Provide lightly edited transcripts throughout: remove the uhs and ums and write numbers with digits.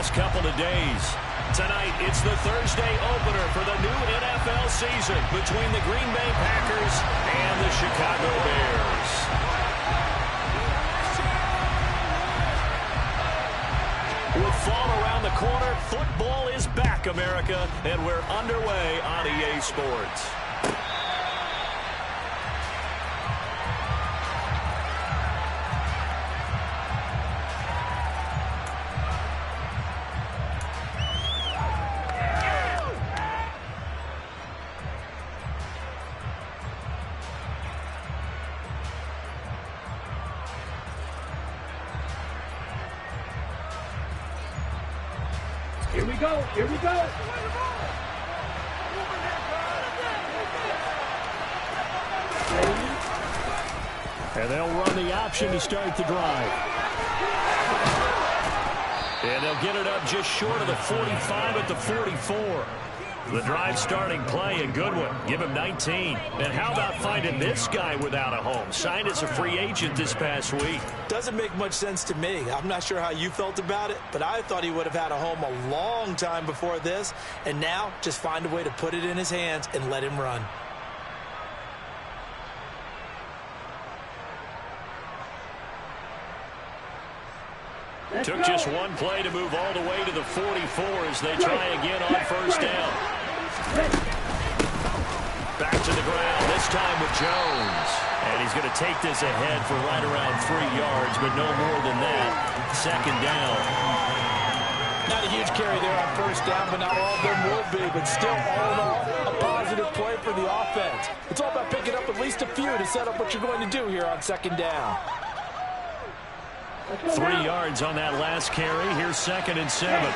last couple of days. Tonight, it's the Thursday opener for the new NFL season between the Green Bay Packers and the Chicago Bears. With fall around the corner, football is back, America, and we're underway on EA Sports. Here we go. Here we go. And they'll run the option to start the drive. And they'll get it up just short of the 45 at the 44. The drive starting play, a good one. Give him 19. And how about finding this guy without a home? Signed as a free agent this past week. Doesn't make much sense to me. I'm not sure how you felt about it, but I thought he would have had a home a long time before this. And now, just find a way to put it in his hands and let him run. Took just one play to move all the way to the 44 as they try again on first down. Back to the ground, this time with Jones. And he's going to take this ahead for right around 3 yards, but no more than that. Second down. Not a huge carry there on first down, but not all of them will be. But still, all in all, a positive play for the offense. It's all about picking up at least a few to set up what you're going to do here on second down. 3 yards on that last carry. Here's 2nd and 7.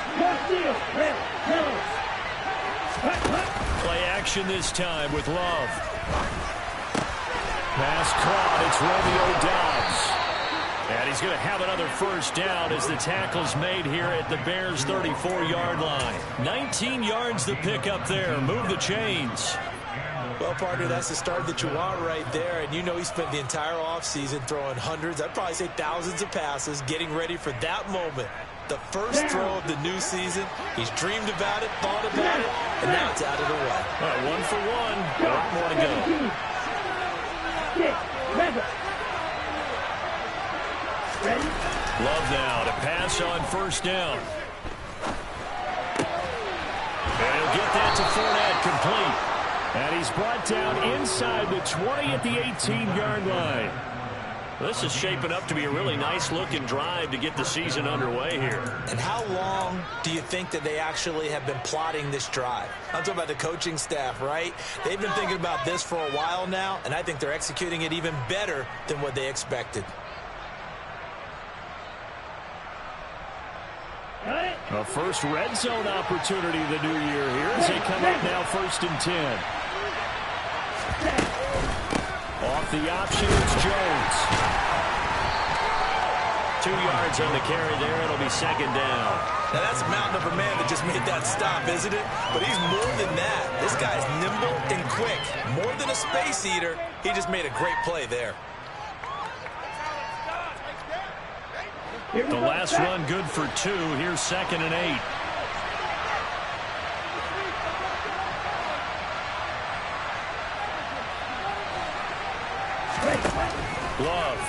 Play action this time with Love. Pass caught. It's Romeo Doubs. And he's going to have another first down as the tackle's made here at the Bears' 34-yard line. 19 yards to pick up there. Move the chains. Well, partner, that's the start that you want right there. And you know he spent the entire offseason throwing hundreds, I'd probably say thousands of passes, getting ready for that moment. The first throw of the new season. He's dreamed about it, thought about it, and now it's out of the way. All right, 1 for 1. A lot more to go. Love now to pass on first down. And he'll get that to Fournette, complete. And he's brought down inside the 20 at the 18-yard line. This is shaping up to be a really nice-looking drive to get the season underway here. And how long do you think that they actually have been plotting this drive? I'm talking about the coaching staff, right? They've been thinking about this for a while now, and I think they're executing it even better than what they expected. A first red zone opportunity the new year here as they come up now 1st and 10. Off the option, it's Jones. 2 yards on the carry there. It'll be 2nd down. Now, that's a mountain of a man that just made that stop, isn't it? But he's more than that. This guy's nimble and quick. More than a space eater, he just made a great play there. The last run good for 2. Here's 2nd and 8. Love.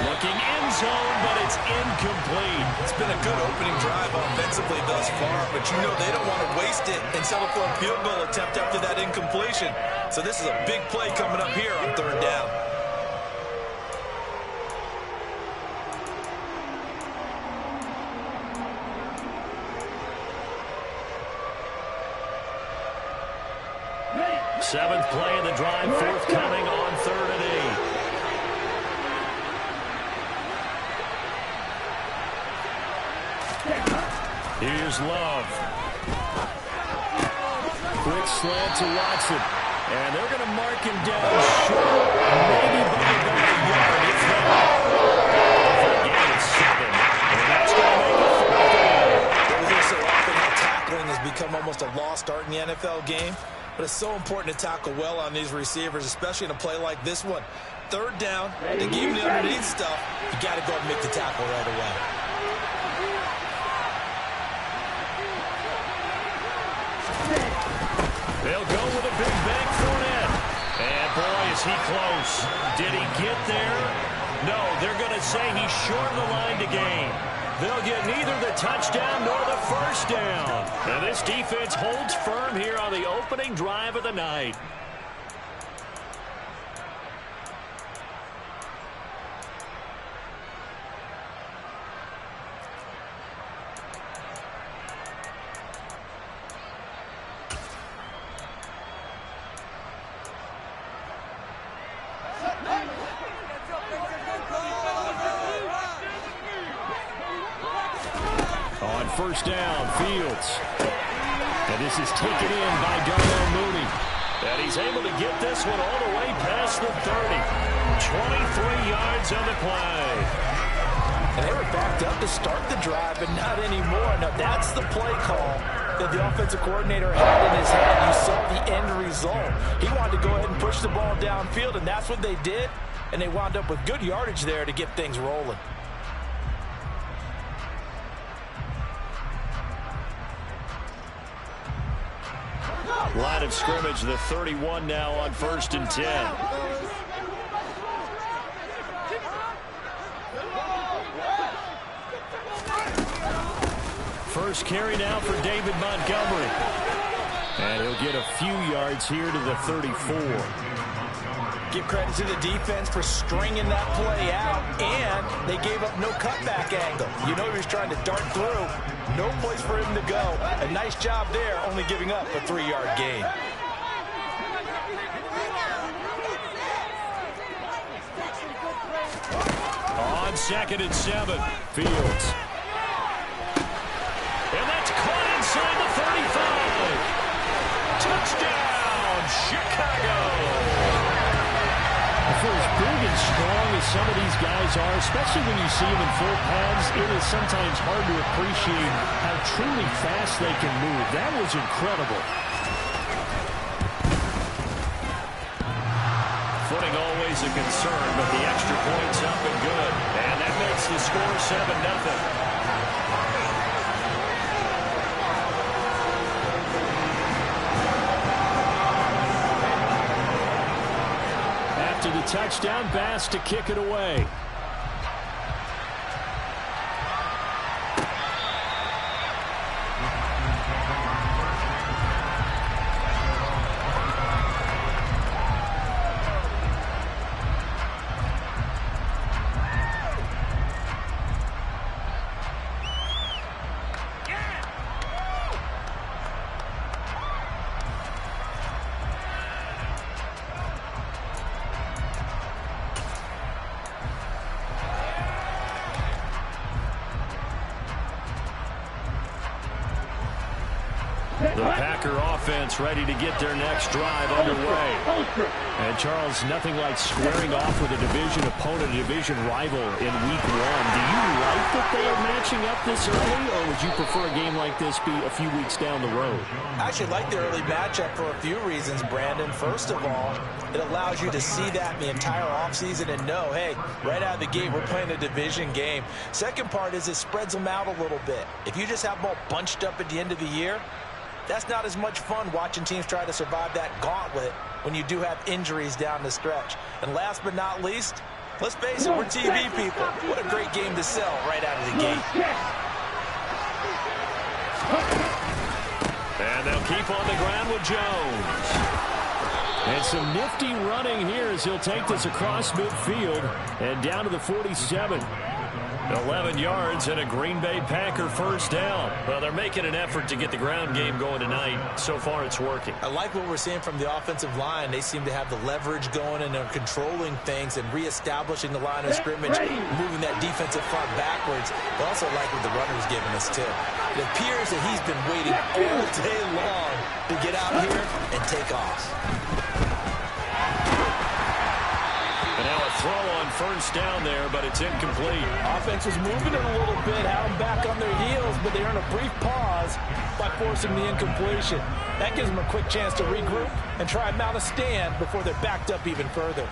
Looking end zone, but it's incomplete. It's been a good opening drive offensively thus far, but you know they don't want to waste it and settle for a field goal attempt after that incompletion. So this is a big play coming up here on 3rd down. Seventh play of the drive, forthcoming on 3rd and 8. Here's Love. Quick slant to Watson. And they're going to mark him down short. Maybe by about a yard, if not. For a gain of 7. And that's going to make it 4th down. We hear so often how tackling has become almost a lost art in the NFL game. But it's so important to tackle well on these receivers, especially in a play like this one. third down, they gave him the underneath stuff. You got to go and make the tackle right away. They'll go with a big bank Fournette. And boy, is he close. Did he get there? No, they're going to say he's short of the line to gain. They'll get neither the touchdown nor the first down. And this defense holds firm here on the opening drive of the night. First down, Fields. And this is taken in by Darnell Mooney. And he's able to get this one all the way past the 30. 23 yards on the play. And they were backed up to start the drive, but not anymore. Now, that's the play call that the offensive coordinator had in his head. You saw the end result. He wanted to go ahead and push the ball downfield, and that's what they did. And they wound up with good yardage there to get things rolling. Line of scrimmage, the 31 now on 1st and 10. First carry now for David Montgomery. And he'll get a few yards here to the 34. Give credit to the defense for stringing that play out, and they gave up no cutback angle. You know he was trying to dart through. No place for him to go. A nice job there, only giving up a 3-yard gain. On 2nd and 7, Fields. And that's caught inside the 35. Touchdown, Chicago. For as big and strong as some of these guys are, especially when you see them in full pads, it is sometimes hard to appreciate how truly fast they can move. That was incredible. Footing always a concern, but the extra point's up and good. And that makes the score 7-0. After the touchdown, Bass to kick it away. The Packer offense ready to get their next drive underway. And, Charles, nothing like squaring off with a division opponent, a division rival in Week 1. Do you like that they are matching up this early, or would you prefer a game like this be a few weeks down the road? I actually like the early matchup for a few reasons, Brandon. First of all, it allows you to see that in the entire offseason and know, hey, right out of the gate, we're playing a division game. Second part is it spreads them out a little bit. If you just have them all bunched up at the end of the year, that's not as much fun watching teams try to survive that gauntlet when you do have injuries down the stretch. And last but not least, let's face it, we're TV people. What a great game to sell right out of the gate. And they'll keep on the ground with Jones. And some nifty running here as he'll take this across midfield and down to the 47. 11 yards and a Green Bay Packer first down. Well, they're making an effort to get the ground game going tonight. So far, it's working. I like what we're seeing from the offensive line. They seem to have the leverage going, and they're controlling things and reestablishing the line of scrimmage, moving that defensive front backwards. I also like what the runner's giving us, too. It appears that he's been waiting all day long to get out here and take off. And now a throw on first down there, but it's incomplete. Offense was moving it a little bit, had them back on their heels, but they earn a brief pause by forcing the incompletion. That gives them a quick chance to regroup and try and mount a stand before they're backed up even further.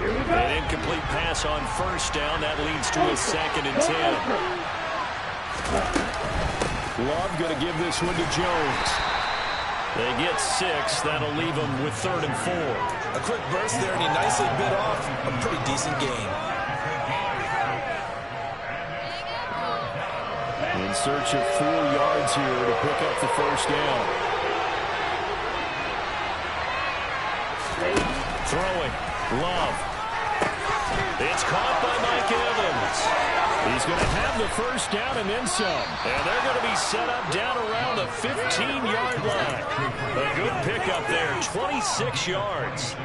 An incomplete pass on first down. That leads to a 2nd and 10. Love going to give this one to Jones. They get 6. That'll leave them with 3rd and 4. A quick burst there, and he nicely bit off a pretty decent gain. In search of 4 yards here to pick up the first down. Throwing. Love. It's caught by Mike Evans. He's going to have the first down and then some. And they're going to be set up down around the 15-yard line. A good pickup there, 26 yards.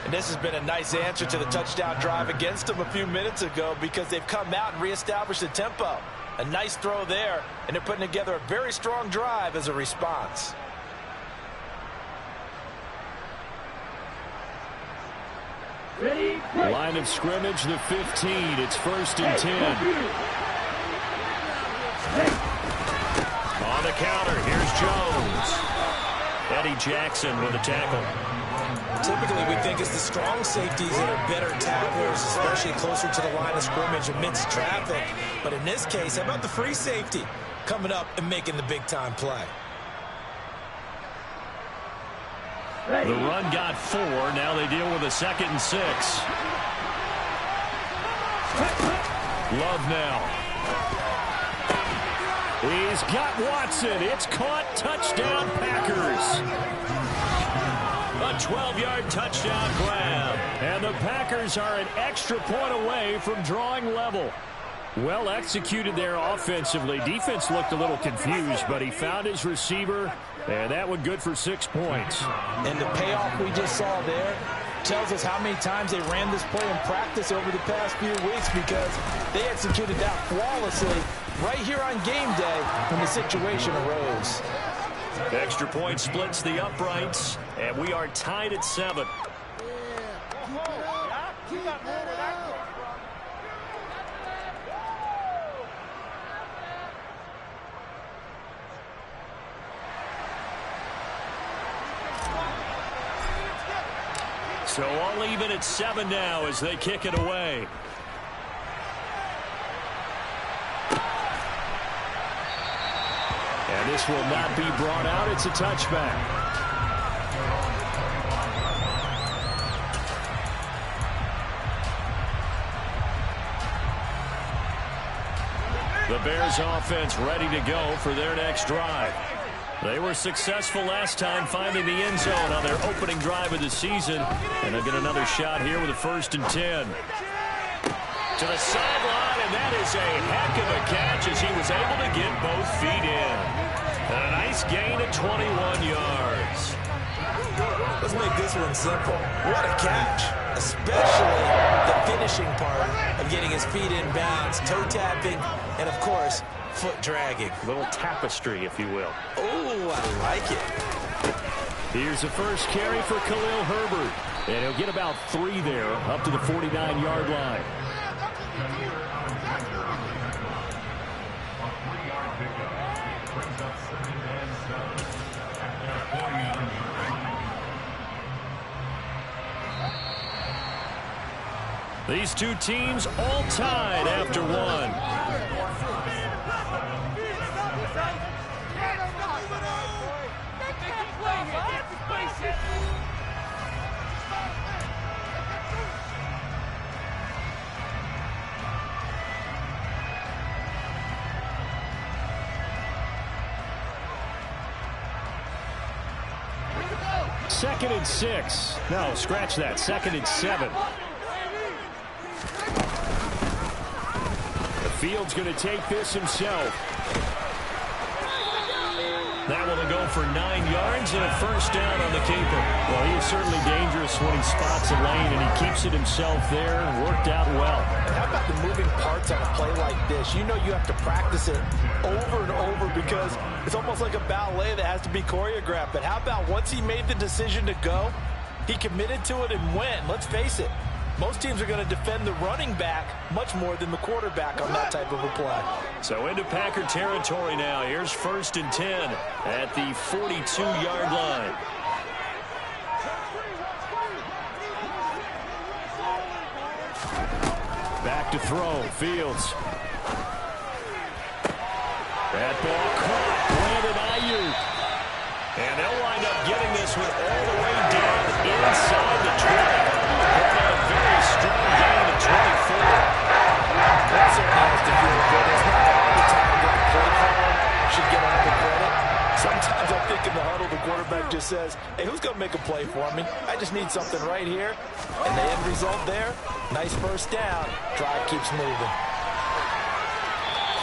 And this has been a nice answer to the touchdown drive against them a few minutes ago because they've come out and reestablished the tempo. A nice throw there, and they're putting together a very strong drive as a response. Line of scrimmage, the 15. It's 1st and 10. On the counter, here's Jones. Eddie Jackson with a tackle. Typically, we think it's the strong safeties that are better tacklers, especially closer to the line of scrimmage amidst traffic. But in this case, how about the free safety coming up and making the big-time play? The run got 4. Now they deal with a 2nd and 6. Love now. He's got Watson. It's caught. Touchdown, Packers. A 12-yard touchdown grab. And the Packers are an extra point away from drawing level. Well executed there offensively. Defense looked a little confused, but he found his receiver, and that one good for 6 points. And the payoff we just saw there tells us how many times they ran this play in practice over the past few weeks because they executed that flawlessly right here on game day when the situation arose. Extra point splits the uprights, and we are tied at 7. So all even at 7 now as they kick it away. And this will not be brought out. It's a touchback. The Bears offense ready to go for their next drive. They were successful last time finding the end zone on their opening drive of the season. And they'll get another shot here with a 1st and 10. To the sideline, and that is a heck of a catch as he was able to get both feet in. And a nice gain of 21 yards. Let's make this one simple. What a catch, especially the finishing part of getting his feet in bounds, toe tapping, and of course, foot dragging. A little tapestry, if you will. Oh, I like it. Here's the first carry for Khalil Herbert. And he'll get about 3 there, up to the 49-yard line. These two teams all tied after 1. Second and 6. No, scratch that. 2nd and 7. Fields going to take this himself. That one will go for 9 yards and a first down on the keeper. Well, he is certainly dangerous when he spots a lane, and he keeps it himself there and worked out well. How about the moving parts on a play like this? You know you have to practice it over and over because it's almost like a ballet that has to be choreographed. But how about once he made the decision to go, he committed to it and went. Let's face it. Most teams are going to defend the running back much more than the quarterback on that type of a play. So into Packer territory now. Here's 1st and 10 at the 42-yard line. Back to throw. Fields. That ball caught. Brandon Ayuk. And they'll wind up getting this one all the way down inside the 20. But a very strong gain of 24. That certainly has to feel good. It's not all the time that the play caller should get all the credit. Sometimes I think in the huddle, the quarterback just says, hey, who's going to make a play for me? I just need something right here. And the end result there, nice first down. Drive keeps moving.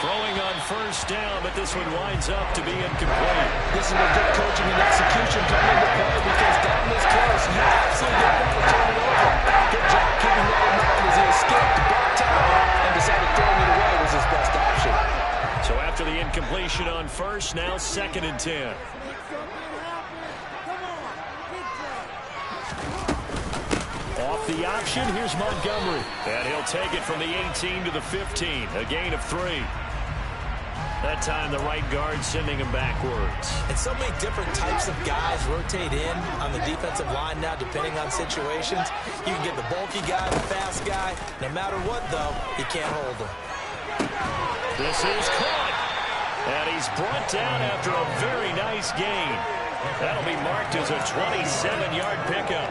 Throwing on first down, but this one winds up to be incomplete. This is where good coaching and execution come into play because down this close, you absolutely don't want to turn it over. Good job keeping that in mind as he escaped the ball tackle and decided throwing it away was his best option. So after the incompletion on first, now 2nd and 10. Off the option, here's Montgomery. And he'll take it from the 18 to the 15, a gain of 3. That time the right guard sending him backwards. And so many different types of guys rotate in on the defensive line now, depending on situations. You can get the bulky guy, the fast guy. No matter what, though, you can't hold him. This is caught. And he's brought down after a very nice gain. That'll be marked as a 27-yard pickup.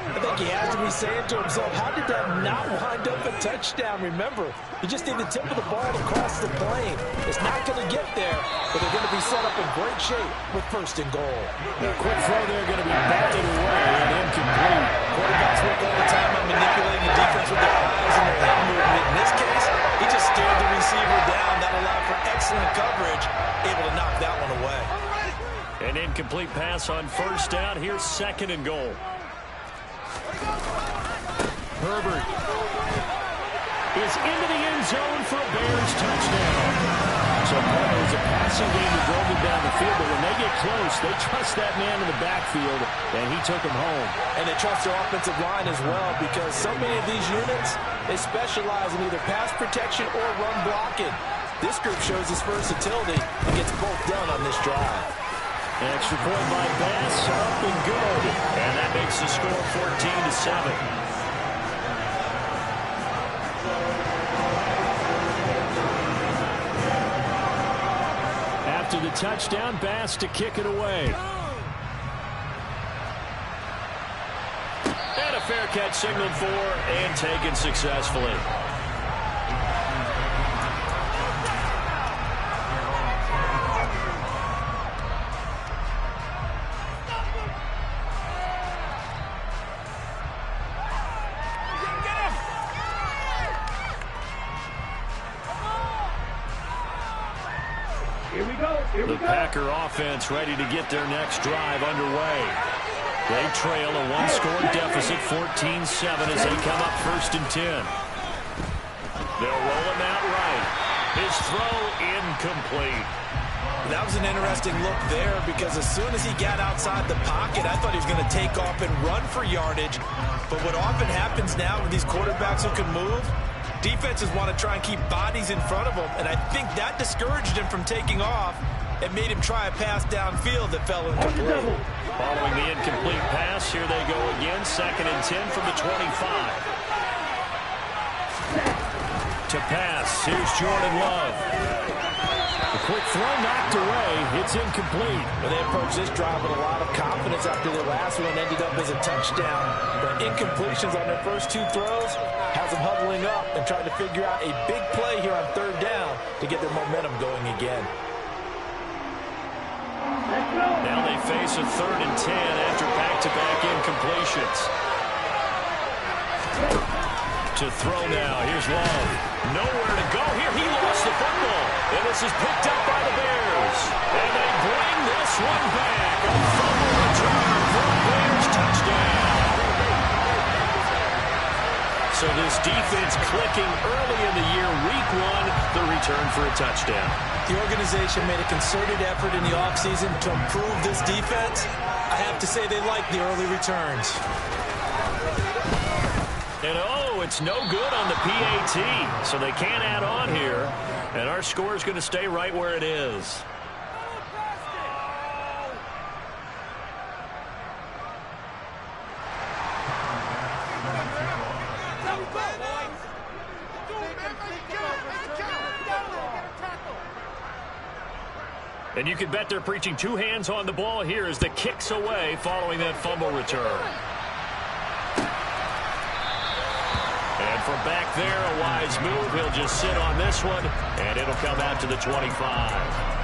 I think he has to be saying to himself, how did that not wind up a touchdown? Remember, you just need the tip of the ball to cross the plane. It's not going to get there, but they're going to be set up in great shape with 1st and goal. A quick throw there going to be batted away and incomplete. Quarterbacks work all the time on manipulating the defense with their eyes and their head movement. In this case, he just stared the receiver down. That allowed for excellent coverage, able to knock that one away. An incomplete pass on first down. Here's 2nd and goal. Herbert is into the end zone for a Bears touchdown. So part of it was a passing game that drove them down the field, but when they get close, they trust that man in the backfield, and he took him home. And they trust their offensive line as well because so many of these units, they specialize in either pass protection or run blocking. This group shows its versatility and gets both done on this drive. An extra point by Bass, up and good. And that makes the score 14-7. After the touchdown, Bass to kick it away. And a fair catch signaled for and taken successfully. The Packer offense ready to get their next drive underway. They trail a one-score deficit, 14-7, as they come up 1st and 10. They'll roll him out right. His throw incomplete. That was an interesting look there because as soon as he got outside the pocket, I thought he was going to take off and run for yardage. But what often happens now with these quarterbacks who can move, defenses want to try and keep bodies in front of them, and I think that discouraged him from taking off and made him try a pass downfield that fell incomplete. Following the incomplete pass, here they go again, 2nd and 10 from the 25. To pass, here's Jordan Love. The quick throw knocked away, it's incomplete. Well, they approached this drive with a lot of confidence after their last one ended up as a touchdown. But incompletions on their first 2 throws has them huddling up and trying to figure out a big play here on 3rd down to get their momentum going again. Now they face a 3rd and 10 after back-to-back incompletions. To throw now, here's Love. Nowhere to go here, he lost the football. And this is picked up by the Bears. And they bring this one back. A fumble return for a Bears touchdown. So this defense clicking early in the year, week 1, the return for a touchdown. The organization made a concerted effort in the offseason to improve this defense. I have to say they like the early returns. And oh, it's no good on the PAT, so they can't add on here. And our score is going to stay right where it is. And you can bet they're preaching two hands on the ball here as the kick's away following that fumble return. And from back there, a wise move. He'll just sit on this one, and it'll come out to the 25.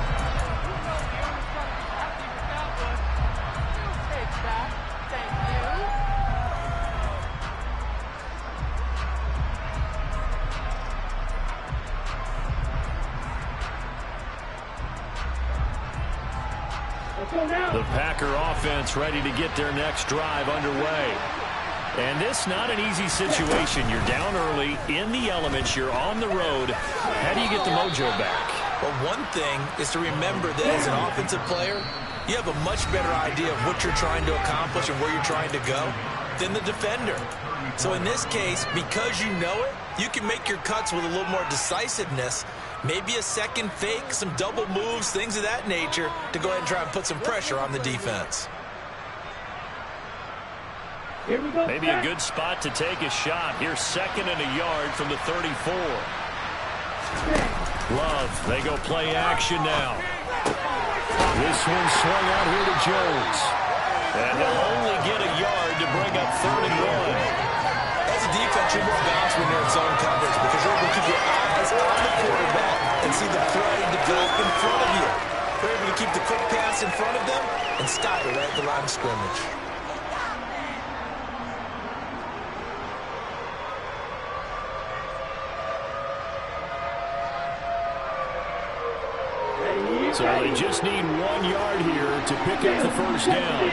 The Packer offense ready to get their next drive underway. And this not an easy situation. You're down early, in the elements, you're on the road. How do you get the mojo back? Well, one thing is to remember that as an offensive player, you have a much better idea of what you're trying to accomplish and where you're trying to go than the defender. So in this case, because you know it, you can make your cuts with a little more decisiveness. Maybe a second fake, some double moves, things of that nature to go ahead and try and put some pressure on the defense. Here we go. Maybe a good spot to take a shot. Here's 2nd and a yard from the 34. Love, they go play action now. This one swung out here to Jones. And they'll only get a yard to bring up 3rd and 1. As a defense, you're more balanced when you're in zone coverage because you're able to keep your eyes on the quarterback and see the play develop in front of you. You're able to keep the quick pass in front of them and stop it right at the line of scrimmage. So they just need 1 yard here to pick up the first down.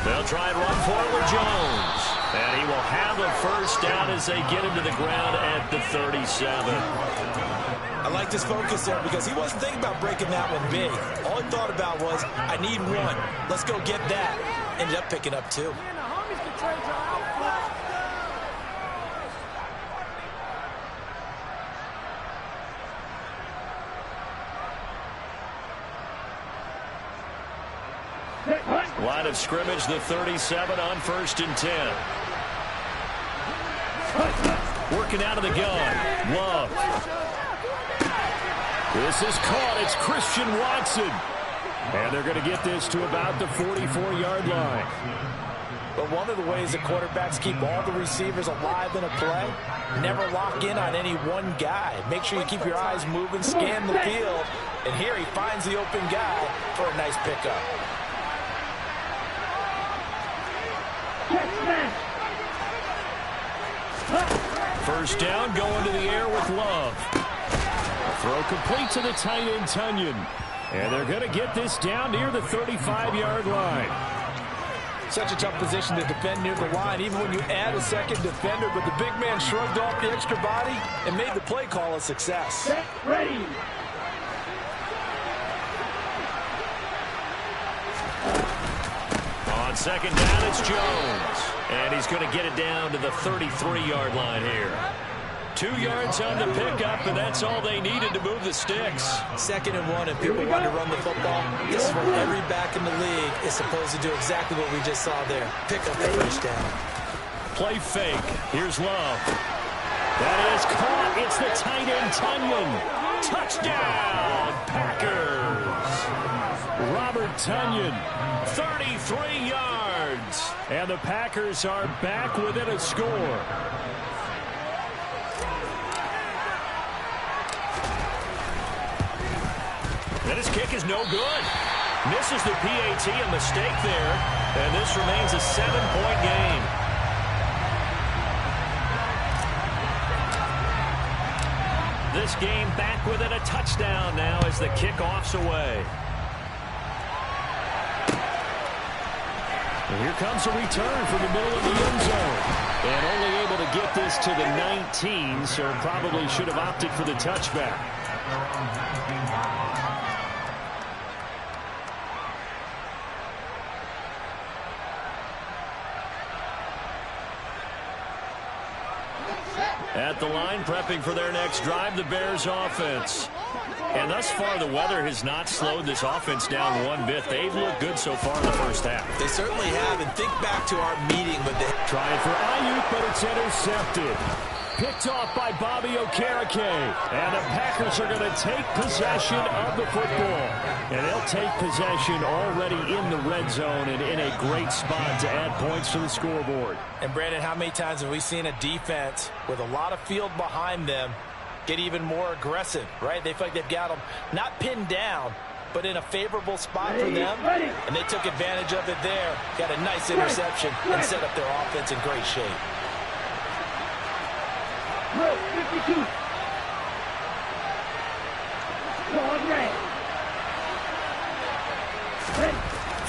They'll try and run forward Jones. And he will have a first down as they get him to the ground at the 37. I like this focus there because he wasn't thinking about breaking that one big. All he thought about was, I need 1. Let's go get that. Ended up picking up 2. Line of scrimmage, the 37 on 1st and 10. Working out of the gun. Love. This is caught. It's Christian Watson. And they're going to get this to about the 44-yard line. But one of the ways that quarterbacks keep all the receivers alive in a play, never lock in on any one guy. Make sure you keep your eyes moving, scan the field. And here he finds the open guy for a nice pickup. First down, going to the air with Love. Throw complete to the tight end, Tunyon. And they're going to get this down near the 35-yard line. Such a tough position to defend near the line, even when you add a second defender. But the big man shrugged off the extra body and made the play call a success. Set, ready. On 2nd down, it's Jones. And he's going to get it down to the 33-yard line here. 2 yards on the pickup, and that's all they needed to move the sticks. 2nd and 1, and people want to run the football. This is what every back in the league is supposed to do, exactly what we just saw there. Pick up the first down. Play fake. Here's Love. That is caught. It's the tight end, Tunyon. Touchdown, Packers. Robert Tunyon, 33 yards. And the Packers are back within a score. And his kick is no good. Misses the PAT, a mistake there. And this remains a 7-point game. This game back within a touchdown now as the kickoff's away. And here comes a return from the middle of the end zone. And only able to get this to the 19, so probably should have opted for the touchback. At the line, prepping for their next drive, the Bears offense. And thus far, the weather has not slowed this offense down one bit. They've looked good so far in the first half. They certainly have, and think back to our meeting with the... Trying for Ayuk, but it's intercepted. Picked off by Bobby Okereke. And the Packers are going to take possession of the football. And they'll take possession already in the red zone and in a great spot to add points to the scoreboard. And, Brandon, how many times have we seen a defense with a lot of field behind them get even more aggressive, right? They feel like they've got them not pinned down, but in a favorable spot for them. And they took advantage of it there. Got a nice interception and set up their offense in great shape. 52.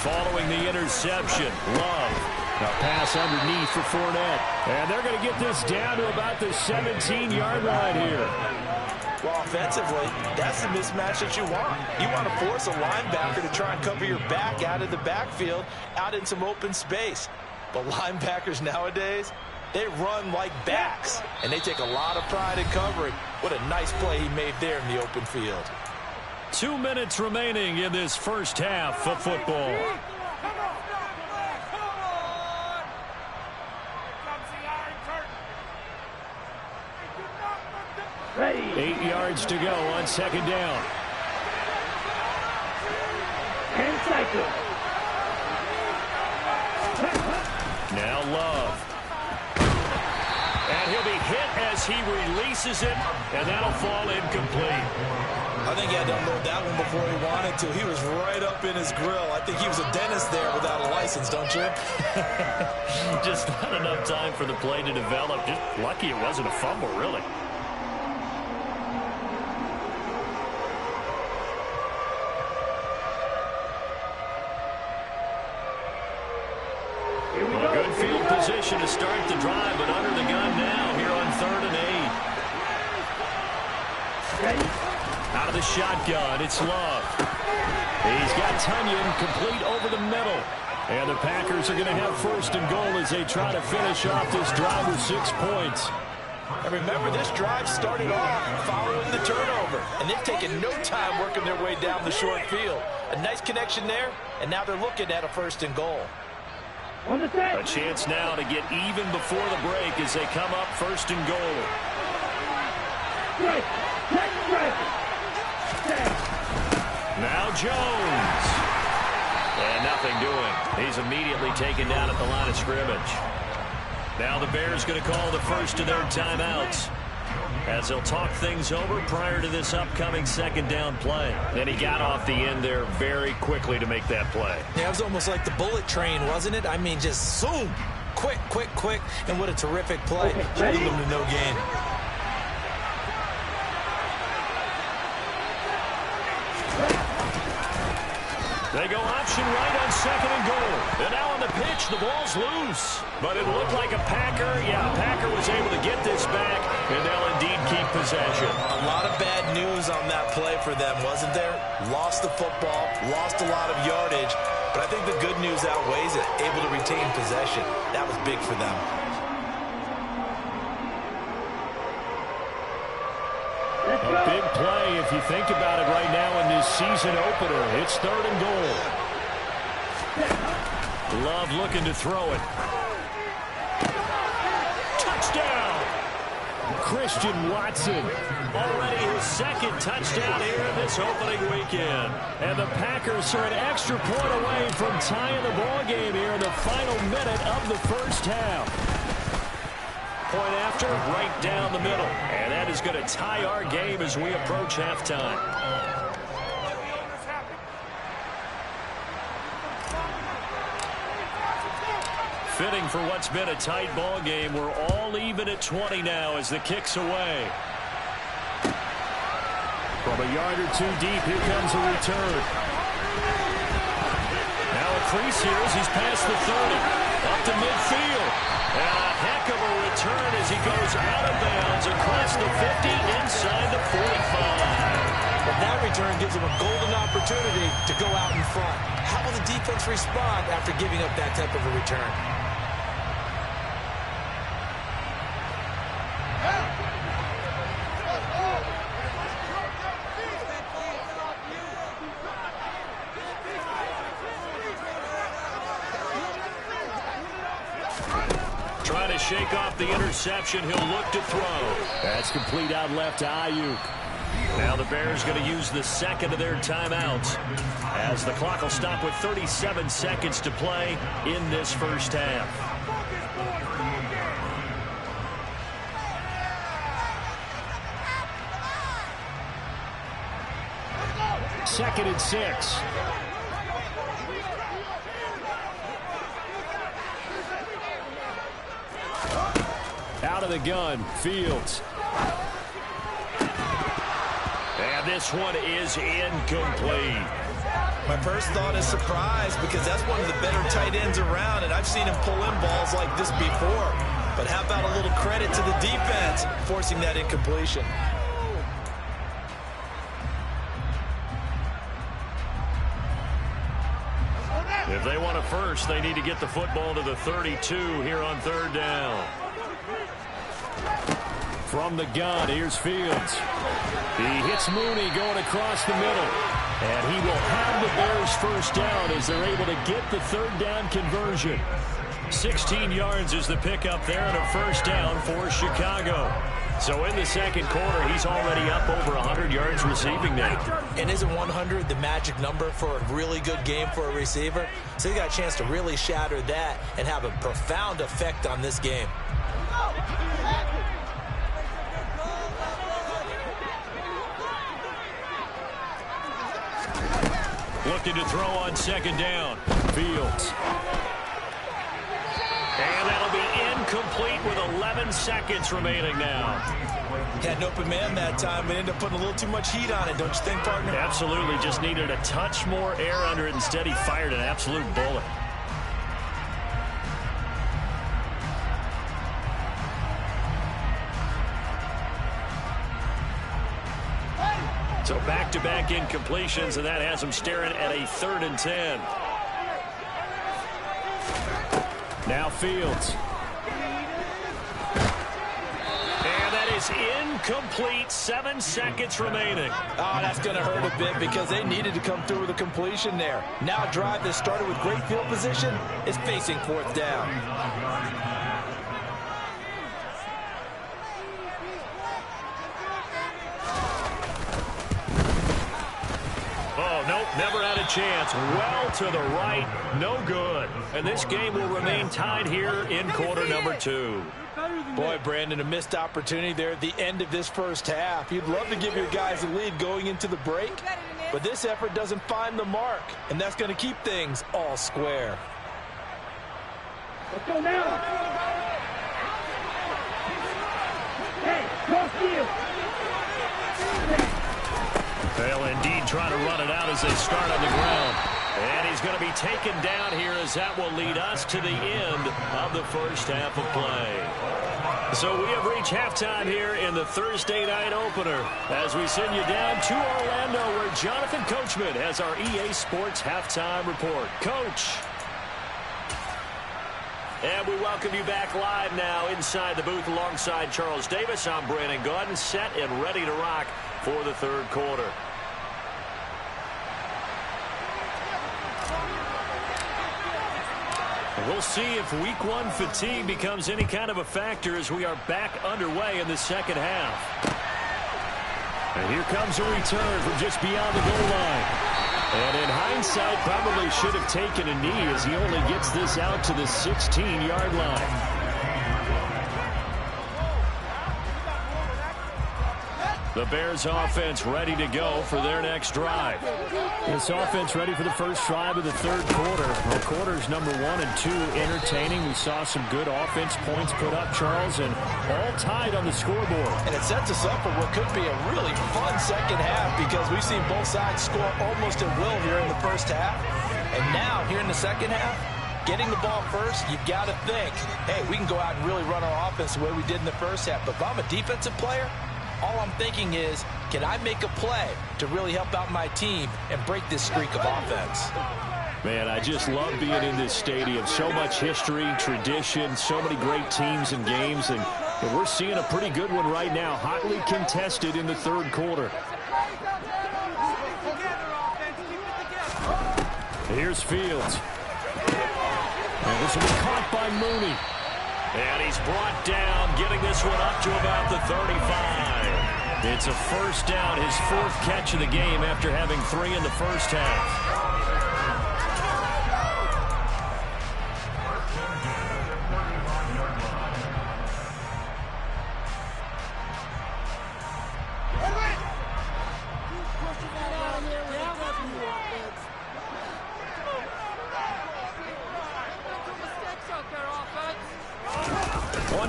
Following the interception, Love. A pass underneath for Fournette. And they're going to get this down to about the 17-yard line here. Well, offensively, that's the mismatch that you want. You want to force a linebacker to try and cover your back out of the backfield, out in some open space. But linebackers nowadays, they run like backs, and they take a lot of pride in covering. What a nice play he made there in the open field. 2 minutes remaining in this first half of football. Ready. 8 yards to go on second down. And cycle. Now Love. And he'll be hit as he releases it, and that'll fall incomplete. I think he had to unload that one before he wanted to. He was right up in his grill. I think he was a dentist there without a license, don't you? Just not enough time for the play to develop. Just lucky it wasn't a fumble, really. Well, good field position to start the drive, but under the gun now here on 3rd and 8. Ready. Out of the shotgun, it's Love. He's got Tunyon complete over the middle. And the Packers are going to have 1st and goal as they try to finish off this drive with 6 points. And remember, this drive started off following the turnover, and they've taken no time working their way down the short field. A nice connection there, and now they're looking at a 1st and goal. On the set. A chance now to get even before the break as they come up 1st and goal. Strike. Check strike. Now Jones. And nothing doing. He's immediately taken down at the line of scrimmage. Now the Bears going to call the first of their timeouts as they'll talk things over prior to this upcoming 2nd down play. Then he got off the end there very quickly to make that play. Yeah, it was almost like the bullet train, wasn't it? I mean, just zoom. Quick, quick, quick. And what a terrific play. Holding them to no gain. They go option right on 2nd and goal. And now on the pitch, the ball's loose. But it looked like a Packer. Yeah, Packer was able to get this back, and they'll indeed keep possession. A lot of bad news on that play for them, wasn't there? Lost the football, lost a lot of yardage, but I think the good news outweighs it. Able to retain possession. That was big for them. A big play if you think about it right now in this season opener. It's 3rd and goal. Love looking to throw it. Touchdown! Christian Watson. Already his 2nd touchdown here in this opening weekend. And the Packers are an extra point away from tying the ball game here in the final minute of the first half. Point after, right down the middle. And that is going to tie our game as we approach halftime. Fitting for what's been a tight ball game. We're all even at 20 now as the kick's away. From a yard or 2 deep, here comes a return. Now a crease here as he's past the 30. Up to midfield. And a heck of a return as he goes out of bounds across the 50 inside the 45. But that return gives him a golden opportunity to go out in front. How will the defense respond after giving up that type of a return? trying to shake off the interception. He'll look to throw. That's complete out left to Ayuk. Now the Bears going to use the second of their timeouts as the clock will stop with 37 seconds to play in this first half. Second and 6. Out of the gun, Fields. And this one is incomplete. My first thought is surprise because that's one of the better tight ends around, and I've seen him pull in balls like this before. But how about a little credit to the defense forcing that incompletion? If they want a first, they need to get the football to the 32 here on third down. From the gun, here's Fields. He hits Mooney going across the middle. And he will have the Bears first down as they're able to get the third down conversion. 16 yards is the pickup there and a first down for Chicago. So in the second quarter, he's already up over 100 yards receiving now. And isn't 100 the magic number for a really good game for a receiver? So he got a chance to really shatter that and have a profound effect on this game. Looking to throw on second down. Fields. And that'll be incomplete with 11 seconds remaining now. Had an open man that time, but ended up putting a little too much heat on it, don't you think, partner? Absolutely. Just needed a touch more air under it. Instead, he fired an absolute bullet. So back-to-back incompletions, and that has him staring at a 3rd and 10. Now Fields. And that is incomplete. 7 seconds remaining. Oh, that's going to hurt a bit because they needed to come through with a completion there. Now a drive that started with great field position is facing 4th down. Nope, never had a chance. Well to the right, no good. And this game will remain tied here in quarter number 2. Boy, Brandon, a missed opportunity there at the end of this first half. You'd love to give your guys a lead going into the break, but this effort doesn't find the mark, and that's going to keep things all square. Let's go now. Hey, cross field. They'll indeed try to run it out as they start on the ground. And he's going to be taken down here as that will lead us to the end of the first half of play. So we have reached halftime here in the Thursday night opener as we send you down to Orlando where Jonathan Coachman has our EA Sports halftime report. Coach. And we welcome you back live now inside the booth alongside Charles Davis. I'm Brandon Gaudin, set and ready to rock for the third quarter. We'll see if week 1 fatigue becomes any kind of a factor as we are back underway in the second half. And here comes a return from just beyond the goal line. And in hindsight, probably should have taken a knee as he only gets this out to the 16-yard line. The Bears offense ready to go for their next drive. This offense ready for the first drive of the third quarter. Well, quarters number 1 and 2 entertaining. We saw some good offense points put up, Charles, and all tied on the scoreboard. And it sets us up for what could be a really fun second half because we've seen both sides score almost at will here in the first half. And now, here in the second half, getting the ball first, you've got to think, hey, we can go out and really run our offense the way we did in the first half. But if I'm a defensive player, all I'm thinking is, can I make a play to really help out my team and break this streak of offense? Man, I just love being in this stadium. So much history, tradition, so many great teams and games, and we're seeing a pretty good one right now, hotly contested in the third quarter. Here's Fields. And this will be caught by Mooney. And he's brought down, getting this one up to about the 35. It's a first down, his fourth catch of the game after having 3 in the first half.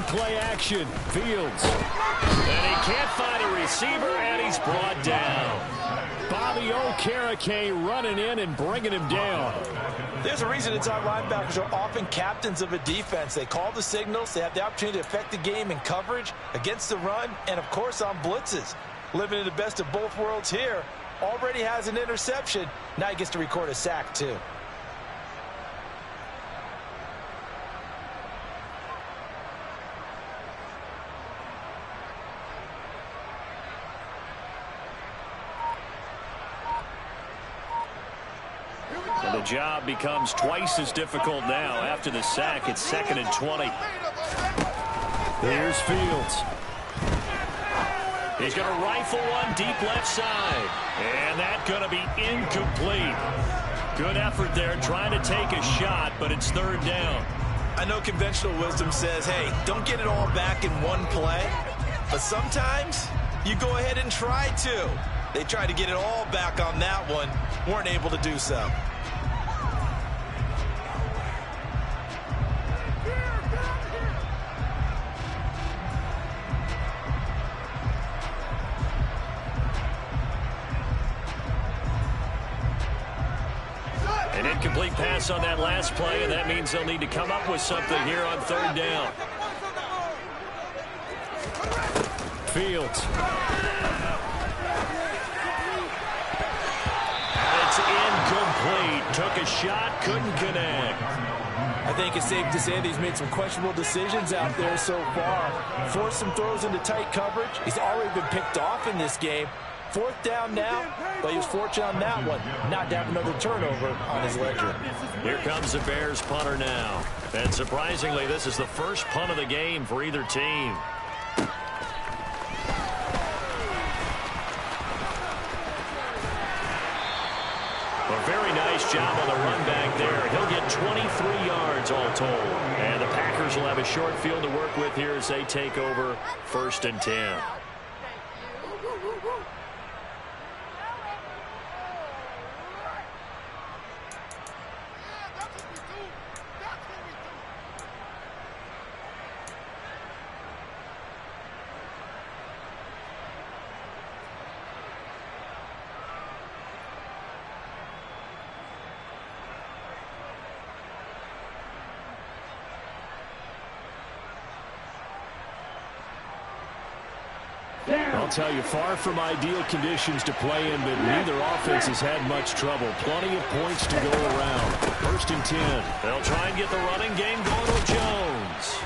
Play action, Fields. And he can't find a receiver, and he's brought down. Bobby Okereke running in and bringing him down. There's a reason inside linebackers are often captains of a defense. They call the signals. They have the opportunity to affect the game in coverage, against the run, and, of course, on blitzes. Living in the best of both worlds here. Already has an interception. Now he gets to record a sack, too. The job becomes twice as difficult now. After the sack, it's 2nd and 20. Here's Fields. He's going to rifle one deep left side. And that's going to be incomplete. Good effort there trying to take a shot, but it's 3rd down. I know conventional wisdom says, hey, don't get it all back in one play. But sometimes you go ahead and try to. They tried to get it all back on that one. Weren't able to do so. An incomplete pass on that last play, and that means they'll need to come up with something here on 3rd down. Fields. It's incomplete. Took a shot, couldn't connect. I think it's safe to say that he's made some questionable decisions out there so far. Forced some throws into tight coverage. He's already been picked off in this game. 4th down now, but he was fortunate on that one not to have another turnover on his ledger. Here comes the Bears punter now. And surprisingly, this is the first punt of the game for either team. A very nice job on the run back there. He'll get 23 yards all told. And the Packers will have a short field to work with here as they take over 1st and 10. I'll tell you, far from ideal conditions to play in, but neither offense has had much trouble. Plenty of points to go around. 1st and 10. They'll try and get the running game going with Jones.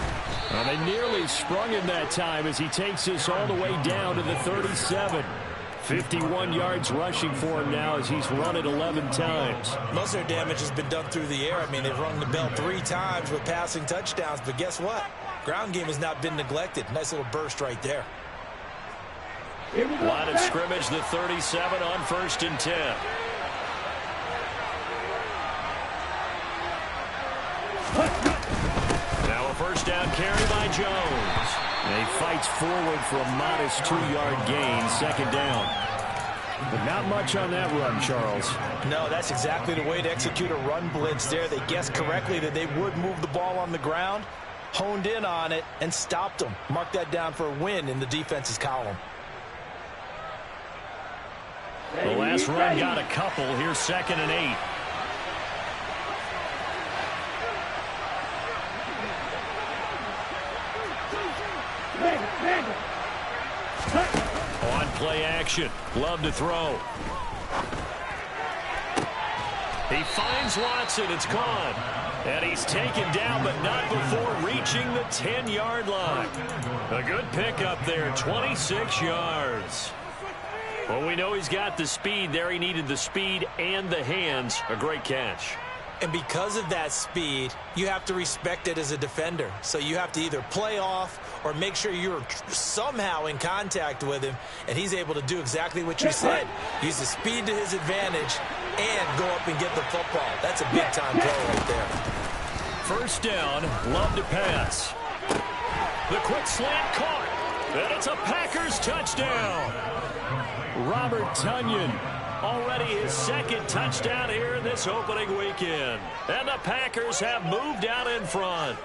They nearly sprung him that time as he takes this all the way down to the 37. 51 yards rushing for him now as he's run it 11 times. Most of their damage has been done through the air. I mean, they've rung the bell 3 times with passing touchdowns, but guess what? Ground game has not been neglected. Nice little burst right there. Line of scrimmage, the 37 on 1st and 10. Now a first down carry by Jones. And he fights forward for a modest 2-yard gain, 2nd down. But not much on that run, Charles. No, that's exactly the way to execute a run blitz there. They guessed correctly that they would move the ball on the ground, honed in on it, and stopped them. Mark that down for a win in the defense's column. The last run got a couple. Here's 2nd and 8. On play action. Love to throw. He finds Watson. It's caught. And he's taken down, but not before reaching the 10-yard line. A good pickup there, 26 yards. Well, we know he's got the speed there. He needed the speed and the hands. A great catch. And because of that speed, you have to respect it as a defender. So you have to either play off or make sure you're somehow in contact with him, and he's able to do exactly what you said. Use the speed to his advantage and go up and get the football. That's a big-time play right there. First down, Love to pass. The quick slant caught, and it's a Packers touchdown. Robert Tonyan, already his second touchdown here in this opening weekend. And the Packers have moved out in front.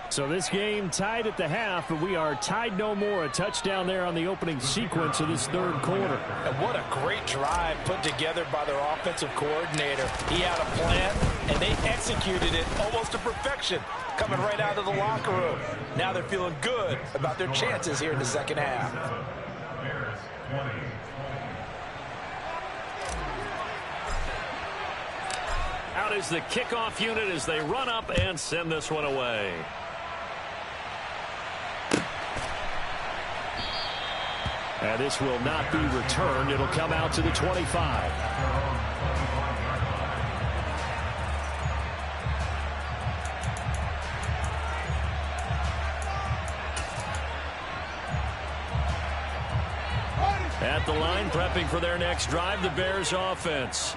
So this game tied at the half, but we are tied no more. A touchdown there on the opening sequence of this third quarter. And what a great drive put together by their offensive coordinator. He had a plan, and they executed it almost to perfection, coming right out of the locker room. Now they're feeling good about their chances here in the second half. Out is the kickoff unit as they run up and send this one away. And this will not be returned. It'll come out to the 25. At the line, prepping for their next drive, the Bears offense.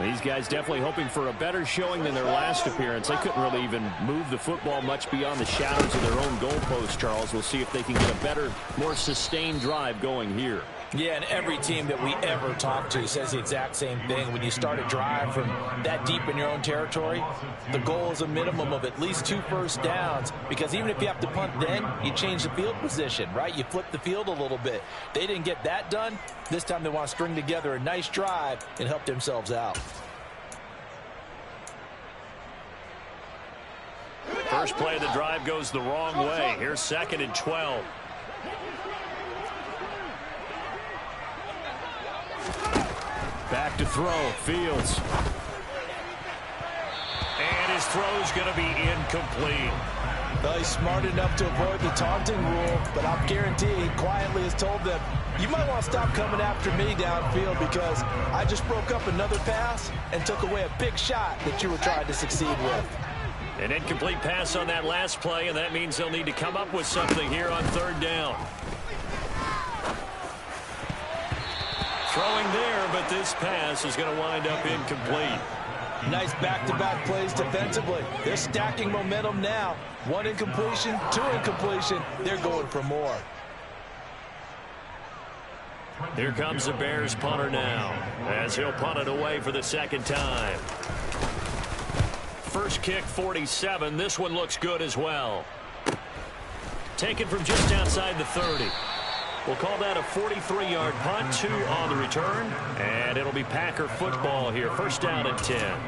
These guys definitely hoping for a better showing than their last appearance. They couldn't really even move the football much beyond the shadows of their own goalpost, Charles. We'll see if they can get a better, more sustained drive going here. Yeah, and every team that we ever talk to says the exact same thing. When you start a drive from that deep in your own territory, the goal is a minimum of at least 2 first downs, because even if you have to punt then, you change the field position, right? You flip the field a little bit. They didn't get that done. This time they want to string together a nice drive and help themselves out. First play of the drive goes the wrong way. Here's 2nd and 12. Back to throw, Fields. And his throw's going to be incomplete. Well, he's smart enough to avoid the taunting rule, but I'll guarantee he quietly has told them, you might want to stop coming after me downfield because I just broke up another pass and took away a big shot that you were trying to succeed with. An incomplete pass on that last play, and that means they'll need to come up with something here on 3rd down. Throwing there, but this pass is going to wind up incomplete. Nice back-to-back plays defensively. They're stacking momentum now. 1 incompletion, 2 incompletion. They're going for more. Here comes the Bears punter now, as he'll punt it away for the 2nd time. First kick, 47. This one looks good as well. Taken from just outside the 30. We'll call that a 43-yard punt, 2 on the return, and it'll be Packer football here. First down and 10.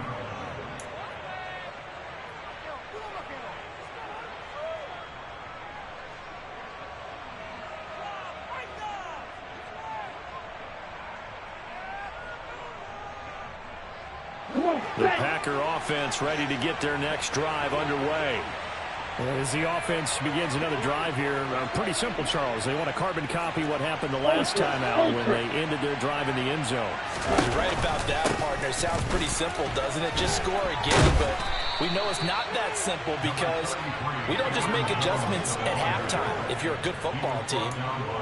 The Packer offense ready to get their next drive underway. As the offense begins another drive here, pretty simple, Charles. They want to carbon copy what happened the last time out when they ended their drive in the end zone. You're right about that, partner. Sounds pretty simple, doesn't it? Just score again, but we know it's not that simple because we don't just make adjustments at halftime. If you're a good football team,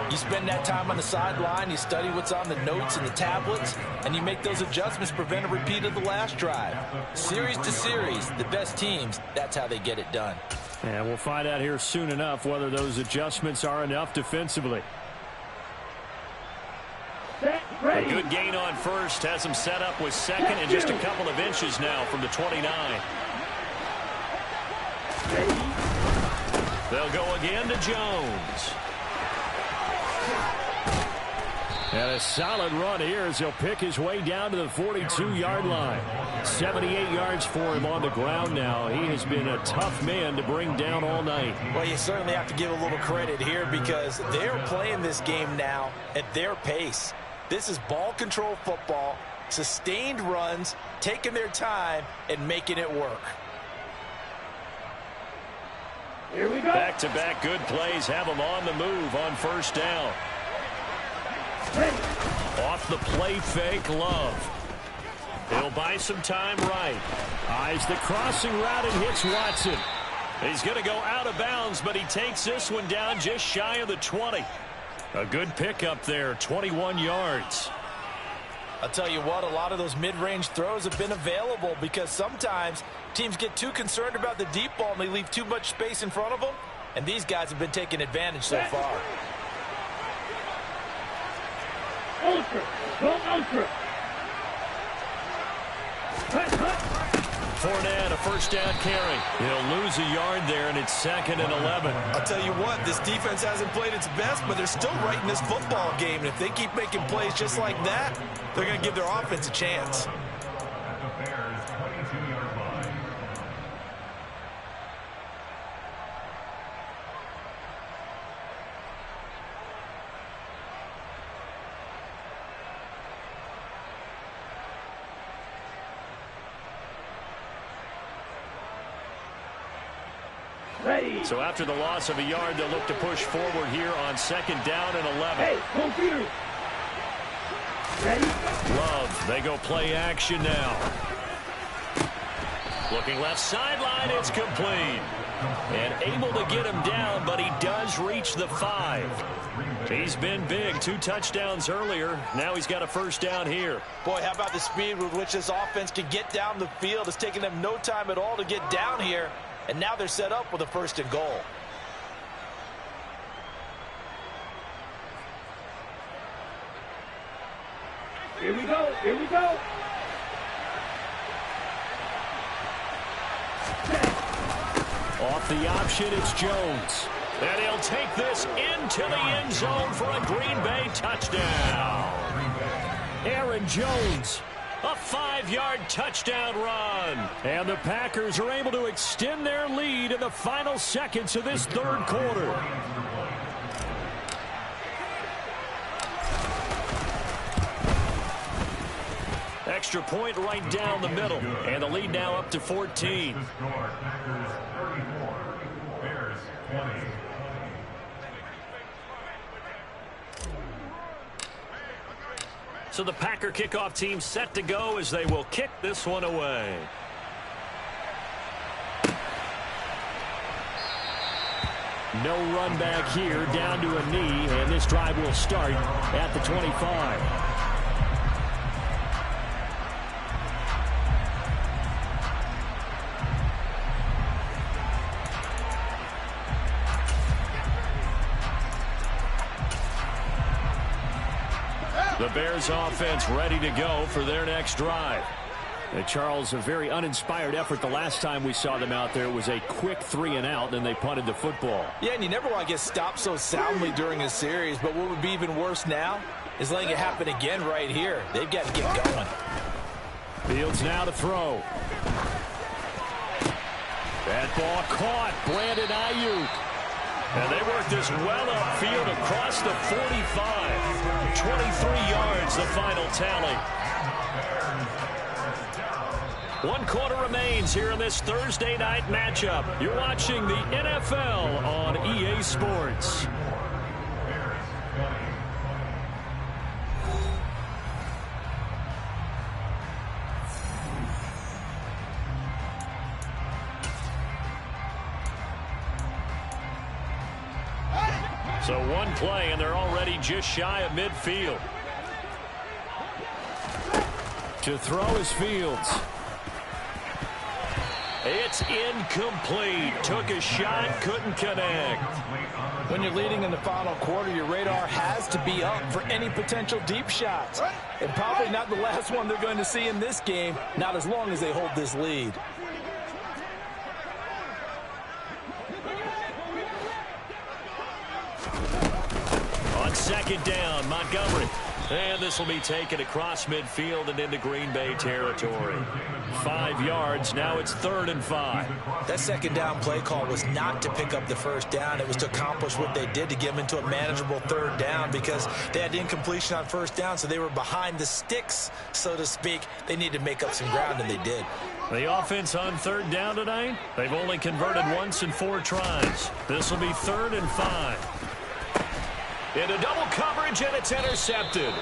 you spend that time on the sideline, you study what's on the notes and the tablets, and you make those adjustments, prevent a repeat of the last drive. Series to series, the best teams, that's how they get it done. And we'll find out here soon enough whether those adjustments are enough defensively. A good gain on first has him set up with 2nd and just a couple of inches now from the 29. They'll go again to Jones. And a solid run here as he'll pick his way down to the 42-yard line. 78 yards for him on the ground now. He has been a tough man to bring down all night. Well, you certainly have to give a little credit here because they're playing this game now at their pace. This is ball control football, sustained runs, taking their time, and making it work. Here we go. Back-to-back good plays have him on the move on first down. Ready. Off the play fake, Love. He'll buy some time right. Eyes the crossing route and hits Watson. He's going to go out of bounds, but he takes this one down just shy of the 20. A good pickup there, 21 yards. I'll tell you what, a lot of those mid-range throws have been available because sometimes teams get too concerned about the deep ball and they leave too much space in front of them, and these guys have been taking advantage so far. Ultra. Go ultra. Fournette, a first down carry. He'll lose a yard there, and it's 2nd and 11. I'll tell you what, this defense hasn't played its best, but they're still right in this football game. And if they keep making plays just like that, they're going to give their offense a chance. Ready. So after the loss of a yard, they'll look to push forward here on 2nd down and 11. Hey, computer. Ready. Love, they go play action now. Looking left sideline, it's complete. And able to get him down, but he does reach the 5. He's been big, 2 touchdowns earlier. Now he's got a first down here. Boy, how about the speed with which this offense can get down the field? It's taken them no time at all to get down here. And now they're set up with a 1st and goal. Here we go. Here we go. Off the option, it's Jones. And he'll take this into the end zone for a Green Bay touchdown. Aaron Jones. A 5-yard touchdown run. And the Packers are able to extend their lead in the final seconds of this 3rd quarter. Extra point right down the middle. And the lead now up to 14. So the Packer kickoff team set to go as they will kick this one away. No run back here, down to a knee, and this drive will start at the 25. The Bears offense ready to go for their next drive. Charles, a very uninspired effort the last time we saw them out there. It was a quick 3-and-out, and they punted the football. Yeah, and you never want to get stopped so soundly during a series, but what would be even worse now is letting it happen again right here. They've got to get going. Fields now to throw. That ball caught. Brandon Ayuk. And they work this well upfield across the 45. 23 yards, the final tally. 1 quarter remains here in this Thursday night matchup. You're watching the NFL on EA Sports. So 1 play, and they're already just shy of midfield. To throw is Fields. It's incomplete. Took a shot, couldn't connect. When you're leading in the final quarter, your radar has to be up for any potential deep shots. And probably not the last one they're going to see in this game, not as long as they hold this lead. On 2nd down, Montgomery. And this will be taken across midfield and into Green Bay territory. 5 yards. Now it's 3rd and 5. That 2nd down play call was not to pick up the 1st down. It was to accomplish what they did, to get them into a manageable 3rd down, because they had incompletion on 1st down, so they were behind the sticks, so to speak. They needed to make up some ground, and they did. The offense on 3rd down tonight, they've only converted once in 4 tries. This will be 3rd and 5. Into double coverage, and it's intercepted.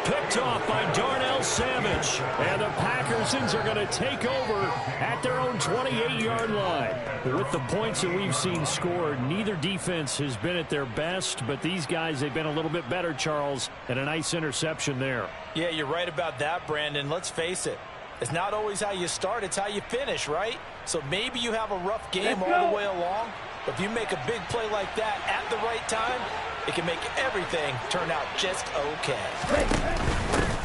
Picked off by Darnell Savage. And the Packersons are going to take over at their own 28-yard line. With the points that we've seen scored, neither defense has been at their best, but these guys, they've been a little bit better, Charles, and a nice interception there. Yeah, you're right about that, Brandon. Let's face it. It's not always how you start, it's how you finish, right? So maybe you have a rough game all the way along, but if you make a big play like that at the right time, it can make everything turn out just okay.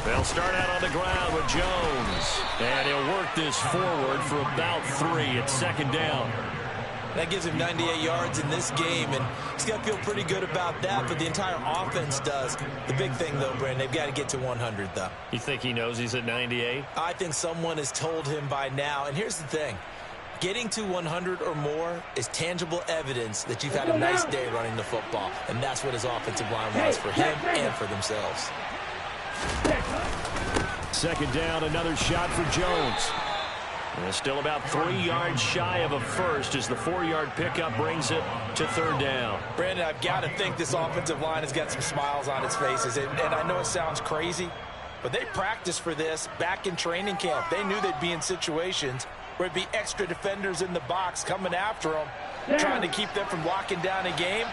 They'll start out on the ground with Jones. And he'll work this forward for about 3 at second down. That gives him 98 yards in this game, and he's got to feel pretty good about that, but the entire offense does. The big thing, though, Brandon, they've got to get to 100, though. You think he knows he's at 98? I think someone has told him by now, and here's the thing. Getting to 100 or more is tangible evidence that you've had a nice day running the football, and that's what his offensive line was for him and for themselves. Second down, another shot for Jones. And still about 3 yards shy of a first as the 4-yard pickup brings it to third down. Brandon, I've got to think this offensive line has got some smiles on its faces, and I know it sounds crazy, but they practiced for this back in training camp. They knew they'd be in situations where it'd be extra defenders in the box coming after them, trying to keep them from locking down a game.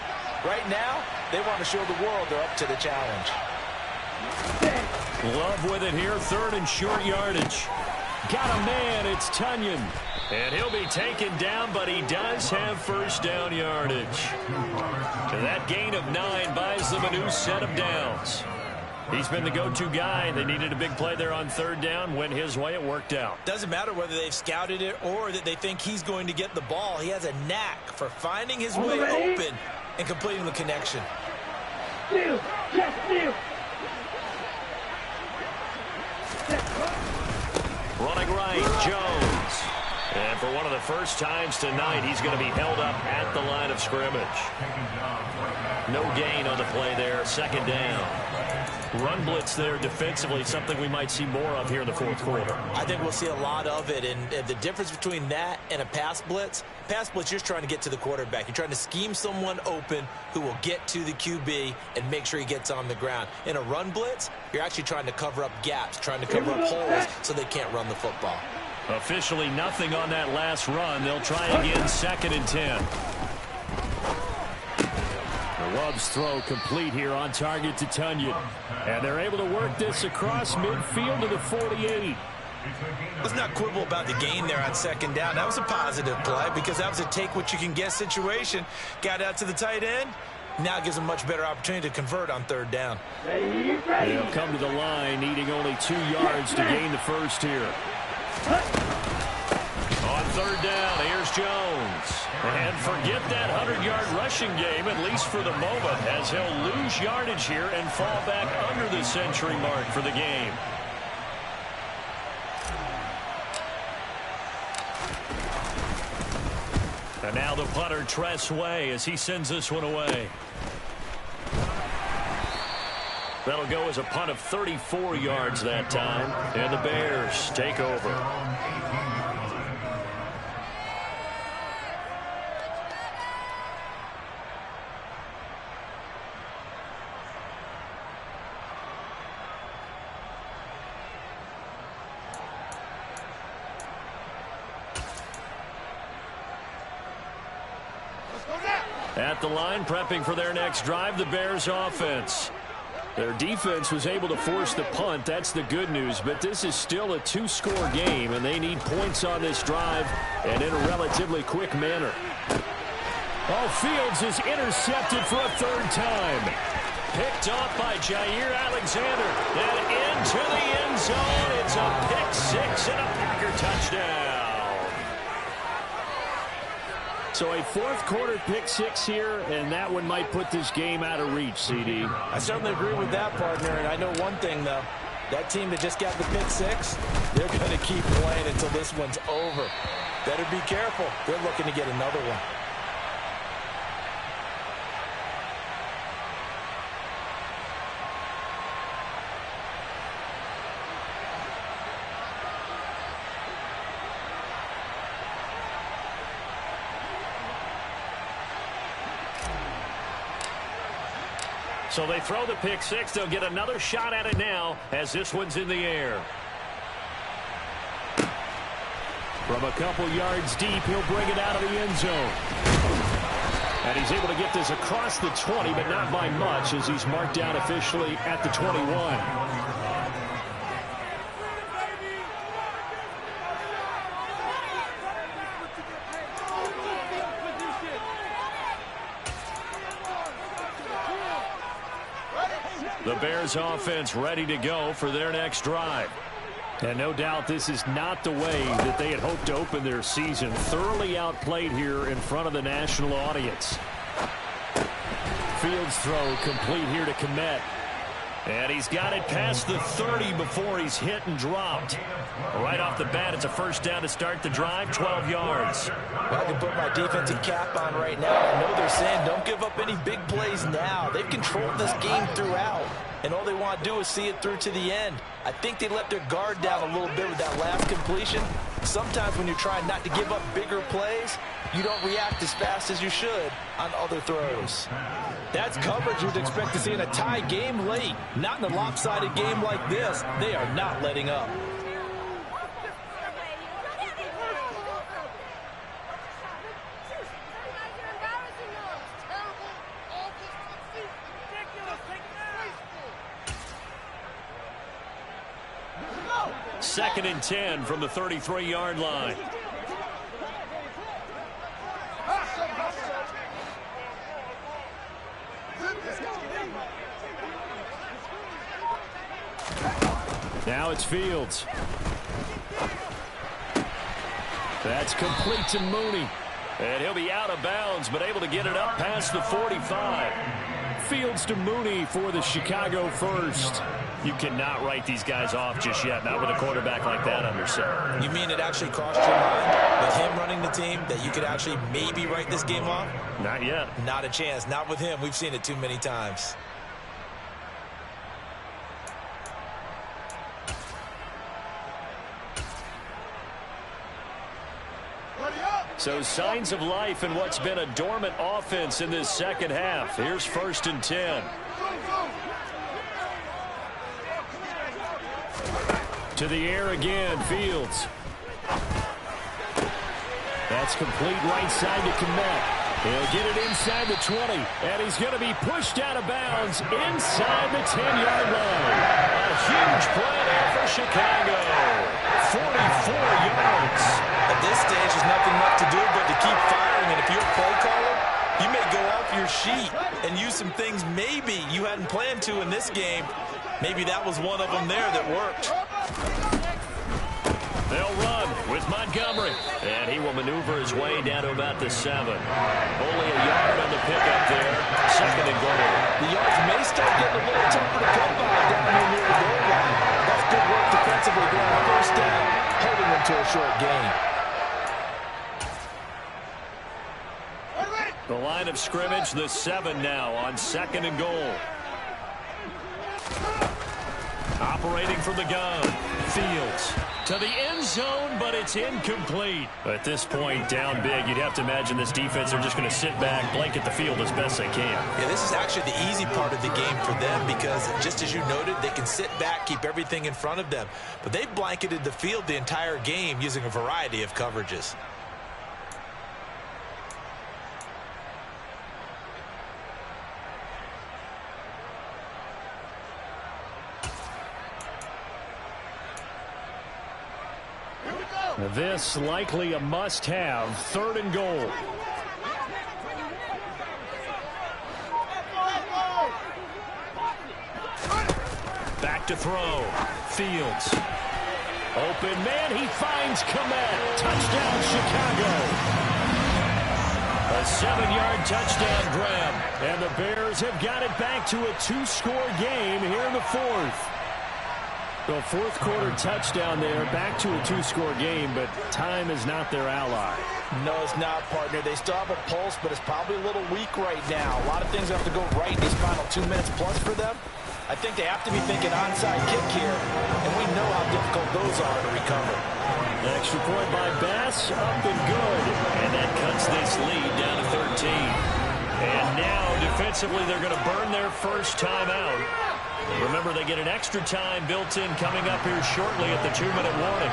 Right now, they want to show the world they're up to the challenge. Love with it here, third and short yardage. Got a man, it's Tunyon. And he'll be taken down, but he does have first down yardage. So that gain of 9 buys them a new set of downs. He's been the go-to guy. They needed a big play there on third down. Went his way, it worked out. Doesn't matter whether they've scouted it or that they think he's going to get the ball. He has a knack for finding his way open and completing the connection. Steal, just steal. Running right, Jones. And for one of the first times tonight, he's going to be held up at the line of scrimmage. No gain on the play there, second down. Run blitz there defensively, something we might see more of here in the fourth quarter. I think we'll see a lot of it, and the difference between that and a pass blitz, you're just trying to get to the quarterback. You're trying to scheme someone open who will get to the QB and make sure he gets on the ground. In a run blitz, you're actually trying to cover up gaps, trying to cover up holes so they can't run the football. Officially nothing on that last run. They'll try again, second and 10. Love's throw complete here on target to Tunyon. And they're able to work this across midfield to the 48. Let's not quibble about the gain there on second down. That was a positive play because that was a take-what-you-can-get situation. Got out to the tight end. Now it gives them much better opportunity to convert on third down. They'll come to the line, needing only 2 yards to gain the first here. On third down, here's Jones. And forget that 100-yard rushing game, at least for the moment, as he'll lose yardage here and fall back under the century mark for the game. And now the punter, Tress Way, as he sends this one away. That'll go as a punt of 34 yards that time. And the Bears take over. At the line, prepping for their next drive, the Bears offense. Their defense was able to force the punt. That's the good news. But this is still a 2-score game, and they need points on this drive and in a relatively quick manner. Oh, Fields is intercepted for a third time. Picked off by Jair Alexander. And into the end zone. It's a pick six and a Packer touchdown. So a fourth-quarter pick six here, and that one might put this game out of reach, CD. I certainly agree with that, partner, and I know one thing, though. That team that just got the pick six, they're going to keep playing until this one's over. Better be careful. They're looking to get another one. So they throw the pick six. They'll get another shot at it now as this one's in the air. From a couple yards deep, he'll bring it out of the end zone. And he's able to get this across the 20, but not by much as he's marked down officially at the 21. The Bears offense ready to go for their next drive. And no doubt this is not the way that they had hoped to open their season. Thoroughly outplayed here in front of the national audience. Fields throw complete here to Kmet. And he's got it past the 30 before he's hit and dropped. Right off the bat, it's a first down to start the drive, 12 yards. Well, I can put my defensive cap on right now. I know they're saying don't give up any big plays now. They've controlled this game throughout, and all they want to do is see it through to the end. I think they let their guard down a little bit with that last completion. Sometimes when you're trying not to give up bigger plays, you don't react as fast as you should on other throws. That's coverage you'd expect to see in a tie game late. Not in a lopsided game like this. They are not letting up. Second and 10 from the 33-yard line. Now it's Fields. That's complete to Mooney. And he'll be out of bounds, but able to get it up past the 45. Fields to Mooney for the Chicago first. You cannot write these guys off just yet, not with a quarterback like that under center. You mean it actually crossed your mind with him running the team that you could actually maybe write this game off? Not yet. Not a chance. Not with him. We've seen it too many times. So signs of life in what's been a dormant offense in this second half. Here's first and 10. To the air again, Fields. That's complete right side to Kmet. He'll get it inside the 20, and he's going to be pushed out of bounds inside the 10-yard line. A huge play there for Chicago. 44 yards. At this stage, there's nothing left to do but to keep firing, and if you're a play caller, you may go off your sheet and use some things maybe you hadn't planned to in this game. Maybe that was one of them there that worked. They'll run with Montgomery. And he will maneuver his way down to about the 7. Only a yard on the pickup there. Second and goal. The yards may start getting a little tougher to come by down here near the goal line. That's good work defensively there on first down, holding them to a short gain. The line of scrimmage, the 7 now on second and goal. Operating from the gun. Fields to the end zone, but it's incomplete. At this point, down big, you'd have to imagine this defense are just going to sit back, blanket the field as best they can. Yeah, this is actually the easy part of the game for them because, just as you noted, they can sit back, keep everything in front of them. But they've blanketed the field the entire game using a variety of coverages. This likely a must-have, third and goal. Back to throw. Fields. Open man, he finds Kmet. Touchdown, Chicago. A 7-yard touchdown grab. And the Bears have got it back to a 2-score game here in the fourth. The fourth quarter touchdown there, back to a 2-score game, but time is not their ally. No, it's not, partner. They still have a pulse, but it's probably a little weak right now. A lot of things have to go right in these final 2 minutes plus for them. I think they have to be thinking onside kick here, and we know how difficult those are to recover. Extra point by Bass, up and good. And that cuts this lead down to 13. And now, defensively, they're going to burn their first timeout. Remember, they get an extra time built in coming up here shortly at the 2-minute warning.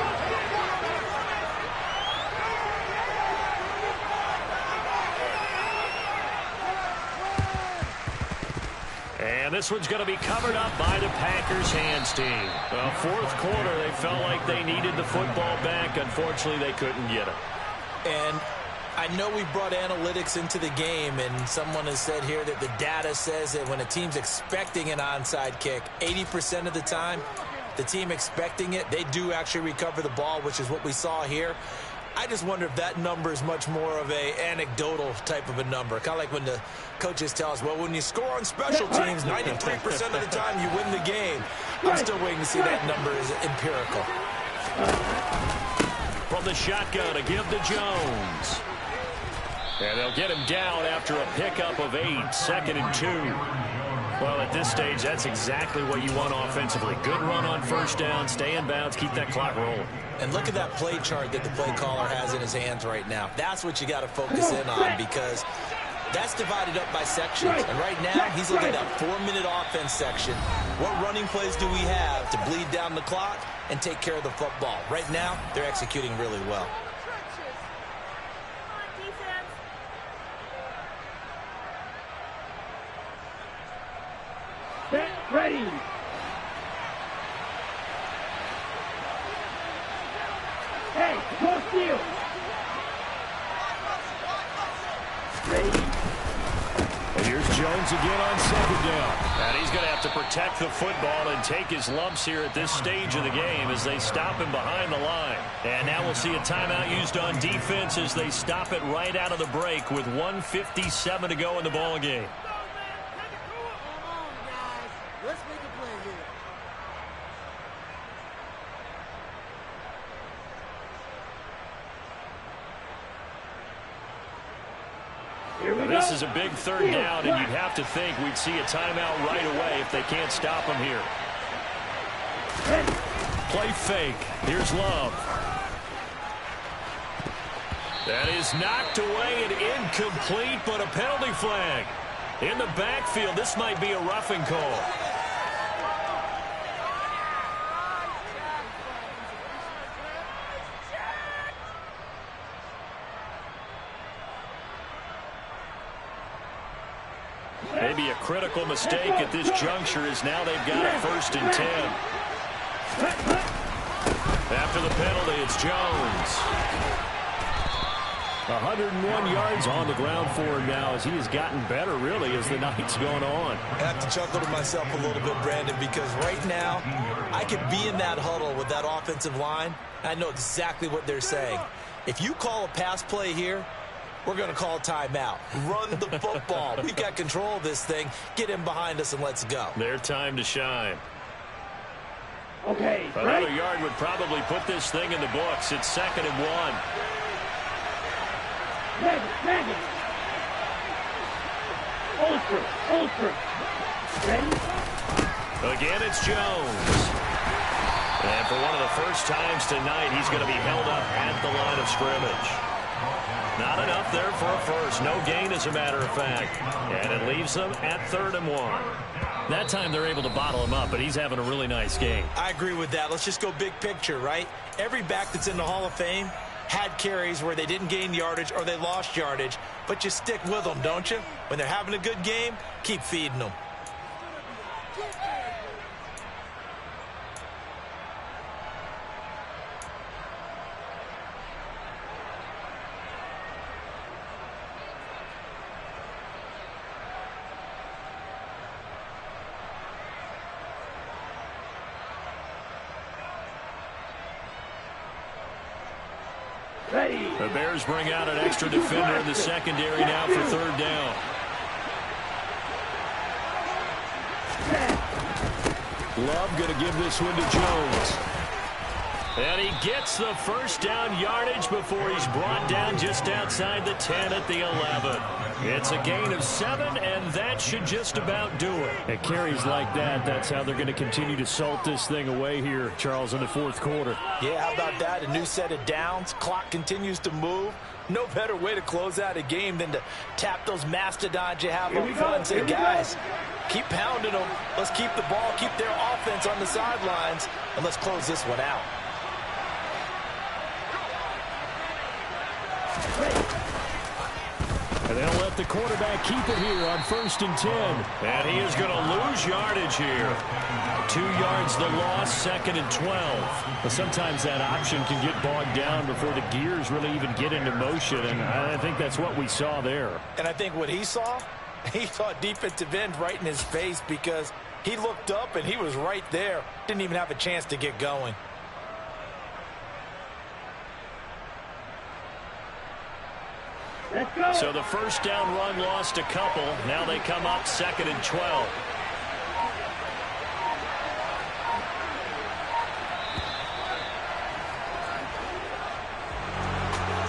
And this one's going to be covered up by the Packers hands team. Well, fourth quarter, they felt like they needed the football back. Unfortunately, they couldn't get it. And I know we brought analytics into the game, and someone has said here that the data says that when a team's expecting an onside kick, 80% of the time, the team expecting it, they do actually recover the ball, which is what we saw here. I just wonder if that number is much more of a anecdotal type of a number. Kind of like when the coaches tell us, well, when you score on special teams, 93% of the time you win the game. I'm still waiting to see that number is empirical. From the shotgun, a give to Jones. And they'll get him down after a pickup of 8, 2nd and 2. Well, at this stage, that's exactly what you want offensively. Good run on first down, stay in bounds, keep that clock rolling. And look at that play chart that the play caller has in his hands right now. That's what you got to focus in on, because that's divided up by sections. And right now, he's looking at that 4-minute offense section. What running plays do we have to bleed down the clock and take care of the football? Right now, they're executing really well. Ready. Hey, go steal. Ready. And here's Jones again on 2nd down. And he's going to have to protect the football and take his lumps here at this stage of the game as they stop him behind the line. And now we'll see a timeout used on defense as they stop it right out of the break with 1:57 to go in the ball game. This is a big 3rd down, and you'd have to think we'd see a timeout right away if they can't stop him here. Play fake. Here's Love. That is knocked away and incomplete, but a penalty flag. In the backfield, this might be a roughing call. Maybe a critical mistake at this juncture as now they've got it 1st and 10. After the penalty, it's Jones. 101 yards on the ground for him now as he has gotten better, really, as the night's gone on. I have to chuckle to myself a little bit, Brandon, because right now I could be in that huddle with that offensive line. I know exactly what they're saying. If you call a pass play here, we're going to call timeout. Run the football. We've got control of this thing. Get in behind us and let's go. Their time to shine. Okay. Another yard would probably put this thing in the books. It's 2nd and 1. Madden. Ultra. Ready? Again, it's Jones. And for one of the first times tonight, he's going to be held up at the line of scrimmage. Not enough there for a first. No gain, as a matter of fact. And it leaves them at 3rd and 1. That time they're able to bottle him up, but he's having a really nice game. I agree with that. Let's just go big picture, right? Every back that's in the Hall of Fame had carries where they didn't gain yardage or they lost yardage, but you stick with them, don't you? When they're having a good game, keep feeding them. The Bears bring out an extra defender in the secondary now for 3rd down. Love going to give this one to Jones. And he gets the first down yardage before he's brought down just outside the 10 at the 11. It's a gain of 7, and that should just about do it. At carries like that, that's how they're going to continue to salt this thing away here, Charles, in the 4th quarter. Yeah, how about that? A new set of downs. Clock continues to move. No better way to close out a game than to tap those mastodons you have Here up we front go. and say, Here we guys, go. keep pounding them. Let's keep the ball, keep their offense on the sidelines, and let's close this one out. And they'll let the quarterback keep it here on 1st and 10. And he is going to lose yardage here. 2 yards the loss, 2nd and 12. But sometimes that option can get bogged down before the gears really even get into motion, and I think that's what we saw there. And I think what he saw defensive end right in his face because he looked up and he was right there. Didn't even have a chance to get going. Let's go. So the first down run lost a couple. Now they come up 2nd and 12.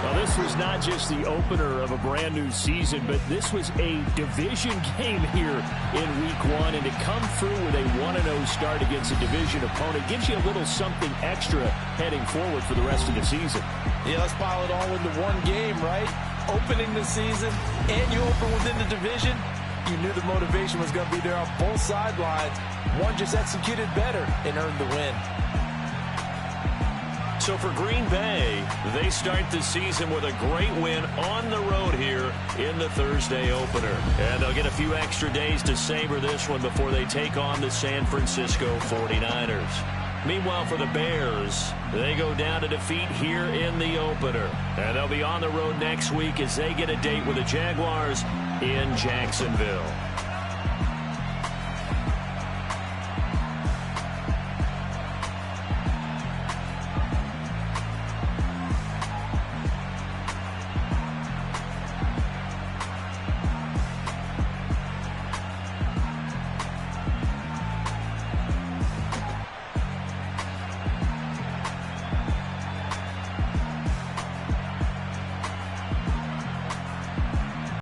Well, this was not just the opener of a brand new season, but this was a division game here in week 1. And to come through with a 1-0 start against a division opponent gives you a little something extra heading forward for the rest of the season. Yeah, let's pile it all into one game, right? Opening the season, and you open within the division. You knew the motivation was going to be there on both sidelines. One just executed better and earned the win. So for Green Bay, they start the season with a great win on the road here in the Thursday opener. And they'll get a few extra days to savor this one before they take on the San Francisco 49ers. Meanwhile, for the Bears, they go down to defeat here in the opener. And they'll be on the road next week as they get a date with the Jaguars in Jacksonville.